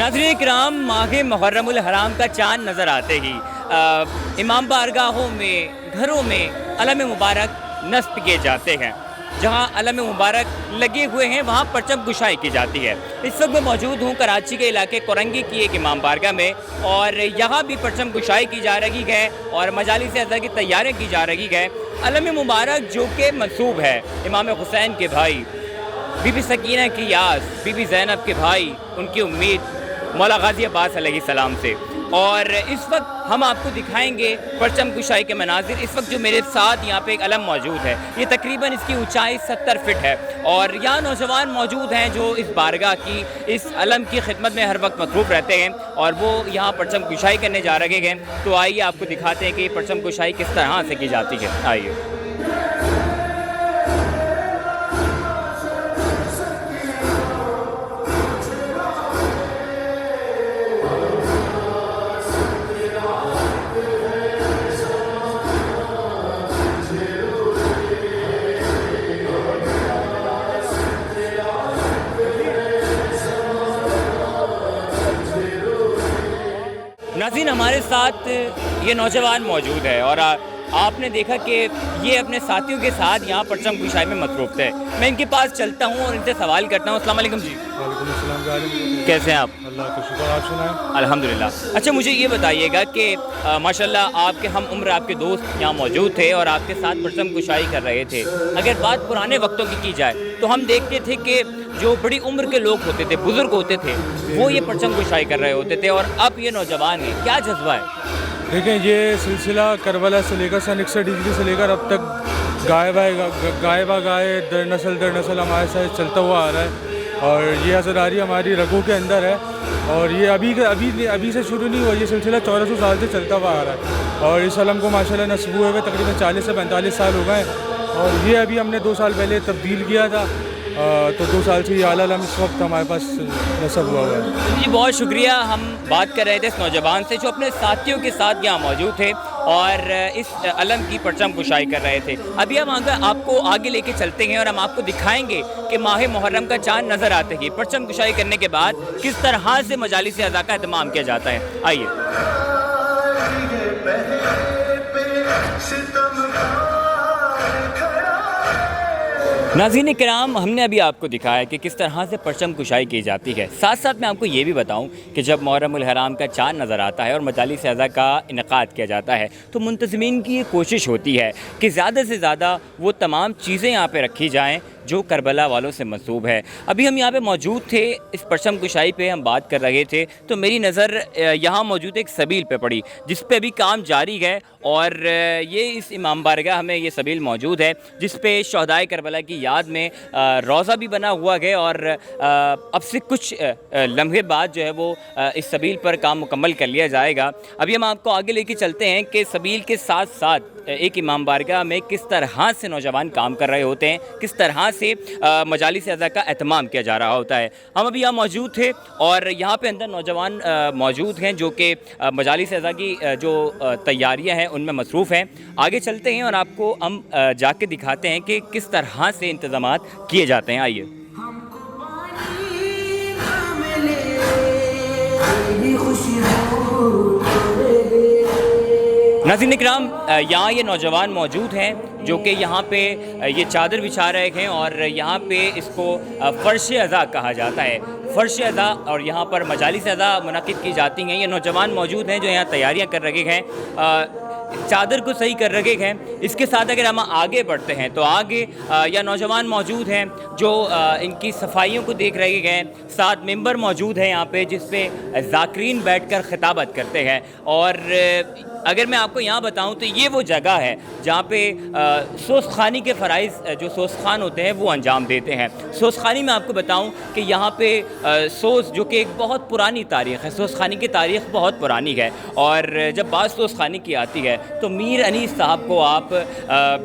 नाज़रीन किराम, माह मुहर्रम उल हराम का चाँद नज़र आते ही इमाम बारगाहों में, घरों में अलम मुबारक नस्ब किए जाते हैं। जहाँ अलम मुबारक लगे हुए हैं वहाँ परचम कुशाई की जाती है। इस वक्त मैं मौजूद हूँ कराची के इलाके कोरंगी की एक इमाम बारगाह में, और यहाँ भी परचम कुशाई की जा रही है और मजालिस अज़ा की तैयारियाँ की जा रही है। अलम मुबारक जो कि मंसूब है इमाम हुसैन के भाई बीबी सकीना की याद, बीबी ज़ैनब के भाई, उनकी उम्मीद मौला गाज़ी अब्बास अलैहिस्सलाम से। और इस वक्त हम आपको दिखाएंगे परचम कुशाई के मनाजिर। इस वक्त जो मेरे साथ यहाँ पे एक अलम मौजूद है, ये तकरीबन इसकी ऊंचाई 70 फीट है, और यहाँ नौजवान मौजूद हैं जो इस बारगाह की, इस अलम की खिदमत में हर वक्त मसरूफ़ रहते हैं, और वो यहाँ परचम कुशाई करने जा रहे हैं। तो आइए आपको दिखाते हैं कि परचम कुशाई किस तरह से की जाती है। आइए। नाज़रीन, हमारे साथ ये नौजवान मौजूद है, और आपने देखा कि ये अपने साथियों के साथ यहाँ परचम कुशाई में मसरूफ़ थे। मैं इनके पास चलता हूँ और इनसे सवाल करता हूँ। अस्सलाम वालेकुम जी। वालेकुम अस्सलाम। कैसे हैं आप? अल्लाह का शुक्र, आप सुनाएं। अल्हम्दुलिल्लाह। अच्छा, मुझे ये बताइएगा कि माशाल्लाह आपके हम उम्र आपके दोस्त यहाँ मौजूद थे और आपके साथ परचम कुशाई कर रहे थे। अगर बात पुराने वक्तों की जाए तो हम देखते थे कि जो बड़ी उम्र के लोग होते थे, बुज़ुर्ग होते थे, वो ये परचम कुशाई कर रहे होते थे, और अब ये नौजवान हैं। क्या जज्बा है? देखें, ये सिलसिला करबला से लेकर सन 61 हिजरी से लेकर अब तक गाय बा गाय दर नस्ल हमारे साथ चलता हुआ आ रहा है, और ये असरारी हमारी रगों के अंदर है, और ये अभी से शुरू नहीं हुआ। ये सिलसिला 1400 साल से चलता हुआ आ रहा है, और इस अलम को माशाल्लाह नस्ब हुए हुए तकरीबन 40 से 45 साल हो गए, और ये अभी हमने 2 साल पहले तब्दील किया था। तो 2 साल से ये आला अलम इस वक्त हमारे पास नस्ब हुआ है। जी, बहुत शुक्रिया। हम बात कर रहे थे इस नौजवान से जो अपने साथियों के साथ यहाँ मौजूद थे और इस अलम की परचम कुशाई कर रहे थे। अभी हम आपको आगे लेके चलते हैं और हम आपको दिखाएंगे कि माह मुहर्रम का चाँद नज़र आते ही परचम कुशाई करने के बाद किस तरह से मजालिस अज़ा का एहतमाम किया जाता है। आइए। नाज़रीन किराम, हमने अभी आपको दिखाया कि किस तरह से परचम कुशाई की जाती है। साथ साथ मैं आपको ये भी बताऊं कि जब मुहर्रम उल हराम का चाँद नज़र आता है और मजालिस अज़ा का इनक़ाद किया जाता है, तो मुंतज़मीन की ये कोशिश होती है कि ज़्यादा से ज़्यादा वो तमाम चीज़ें यहाँ पे रखी जाएँ जो करबला वालों से मंसूब है। अभी हम यहाँ पे मौजूद थे, इस परचम कुशाई पे हम बात कर रहे थे, तो मेरी नज़र यहाँ मौजूद एक सबील पे पड़ी जिस पे अभी काम जारी है, और ये इस इमाम बारगाह में ये सबील मौजूद है जिस पे शहदाए करबला की याद में रोज़ा भी बना हुआ है, और अब से कुछ लम्हे बाद जो है वो इस सबील पर काम मुकम्मल कर लिया जाएगा। अभी हम आपको आगे लेके चलते हैं कि सबील के साथ साथ एक इमाम बारगाह में किस तरह से नौजवान काम कर रहे होते हैं, किस तरह से मजालिस अज़ा का एहतमाम किया जा रहा होता है। हम अभी यहाँ मौजूद थे और यहाँ पे अंदर नौजवान मौजूद हैं जो कि मजालिस अज़ा की जो तैयारियाँ हैं उनमें मसरूफ़ हैं। आगे चलते हैं और आपको हम जाके दिखाते हैं कि किस तरह से इंतज़ामात किए जाते हैं। आइए। नाज़रीन किराम, यहाँ ये नौजवान मौजूद हैं जो कि यहाँ पे ये चादर बिछा रहे हैं, और यहाँ पे इसको फ़र्श अज़ा कहा जाता है। फ़र्श अज़ा, और यहाँ पर मजालिस अज़ा मुनक़िद की जाती हैं। ये नौजवान मौजूद हैं जो यहाँ तैयारियाँ कर रहे हैं, चादर को सही कर रहे हैं। इसके साथ अगर हम आगे बढ़ते हैं तो आगे या नौजवान मौजूद हैं जो इनकी सफाइयों को देख रहे हैं। साथ मेंबर मौजूद हैं यहाँ पे जिस पे ज़ाकिरीन बैठकर खिताबत करते हैं, और अगर मैं आपको यहाँ बताऊँ तो ये वो जगह है जहाँ पे सोसखानी के फ़राइज़ जो सोसखान होते हैं वो अंजाम देते हैं। सोसखानी में आपको बताऊँ कि यहाँ पे सोस जो कि एक बहुत पुरानी तारीख़ है, सोसखानी की तारीख़ बहुत पुरानी है, और जब बात सोसखानी की आती है تو میر انیس صاحب کو آپ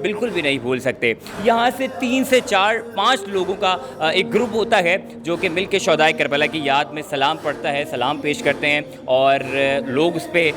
بالکل بھی نہیں بھول سکتے. یہاں سے 3 سے 4 5 لوگوں کا ایک گروپ ہوتا ہے جو کہ مل کے شہدائے کربلا کی یاد میں سلام پڑھتا ہے, سلام پیش کرتے ہیں اور لوگ اس پہ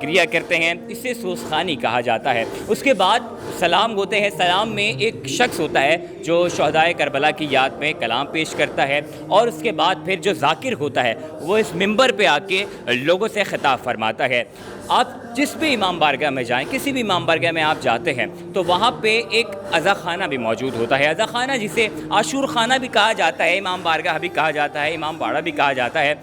گریہ کرتے ہیں. اسے سوزخانی کہا جاتا ہے. اس کے بعد سلام ہوتے ہیں. سلام میں ایک شخص ہوتا ہے جو شہدائے کربلا کی یاد میں کلام پیش کرتا ہے, اور اس کے بعد پھر جو ذاکر ہوتا ہے وہ اس منبر پہ آ کے لوگوں سے خطاب فرماتا ہے. آپ جس بھی امام بارگاہ میں جائیں, کسی بھی امام بارگاہ میں آپ جاتے ہیں تو وہاں پہ ایک عزا خانہ بھی موجود ہوتا ہے. عزا خانہ جسے عاشور خانہ بھی کہا جاتا ہے, امام بارگاہ بھی کہا جاتا ہے, امام باڑہ بھی کہا جاتا ہے.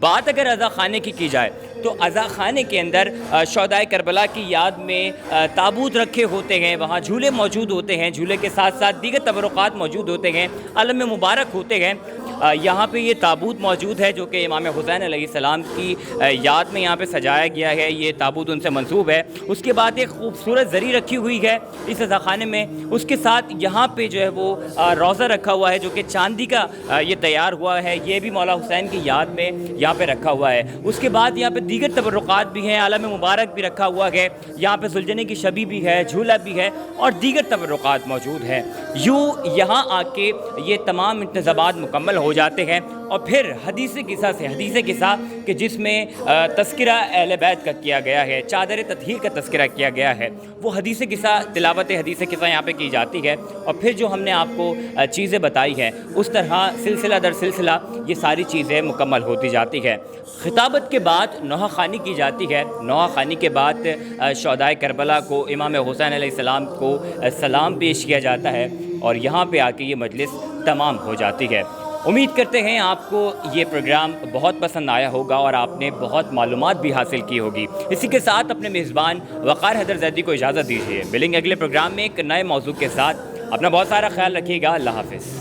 بات اگر عزا خانے کی جائے تو عزا خانے کے اندر شہدائے کربلا کی یاد میں تابوت رکھے ہوتے ہیں, وہاں جھولے موجود ہوتے ہیں, جھولے کے ساتھ ساتھ دیگر تبرکات موجود ہوتے ہیں, علم مبارک ہوتے ہیں. یہاں پہ یہ تابوت موجود ہے جو کہ امام حسین علیہ السلام کی یاد میں یہاں پہ سجایا گیا ہے. یہ تابوت ان سے منسوب ہے. اس کے بعد ایک خوبصورت زری رکھی ہوئی ہے اس عزا خانے میں. اس کے ساتھ یہاں پہ جو ہے وہ روضہ رکھا ہوا ہے جو کہ چاندی کا یہ تیار ہوا ہے. یہ بھی مولا حسین کی یاد میں یہاں پہ رکھا ہوا ہے. اس کے بعد یہاں پہ دیگر تبرکات بھی ہیں, عالم مبارک بھی رکھا ہوا ہے. یہاں پہ ذوالجنے کی شبی بھی ہے, جھولا بھی ہے اور دیگر تبرکات موجود ہیں. یوں یہاں آ کے یہ تمام انتظامات مکمل ہو جاتے ہیں اور پھر حدیث قصہ کہ جس میں تذکرہ اہل بیت کا کیا گیا ہے, چادر تطہیر کا تذکرہ کیا گیا ہے, وہ حدیث قصہ تلاوت حدیث قصہ یہاں پہ کی جاتی ہے. اور پھر جو ہم نے آپ کو چیزیں بتائی ہیں اس طرح سلسلہ در سلسلہ یہ ساری چیزیں مکمل ہوتی جاتی ہے. خطابت کے بعد نوحہ خوانی کی جاتی ہے. نوحہ خوانی کے بعد شہدائے کربلا کو, امام حسین علیہ السلام کو سلام پیش کیا جاتا ہے اور یہاں پہ آ کے یہ مجلس تمام ہو جاتی ہے. امید کرتے ہیں آپ کو یہ پروگرام بہت پسند آیا ہوگا اور آپ نے بہت معلومات بھی حاصل کی ہوگی. اسی کے ساتھ اپنے میزبان وقار حیدر زیدی کو اجازت دیجیے. ملیں گے اگلے پروگرام میں ایک نئے موضوع کے ساتھ. اپنا بہت سارا خیال رکھیے گا. اللہ حافظ.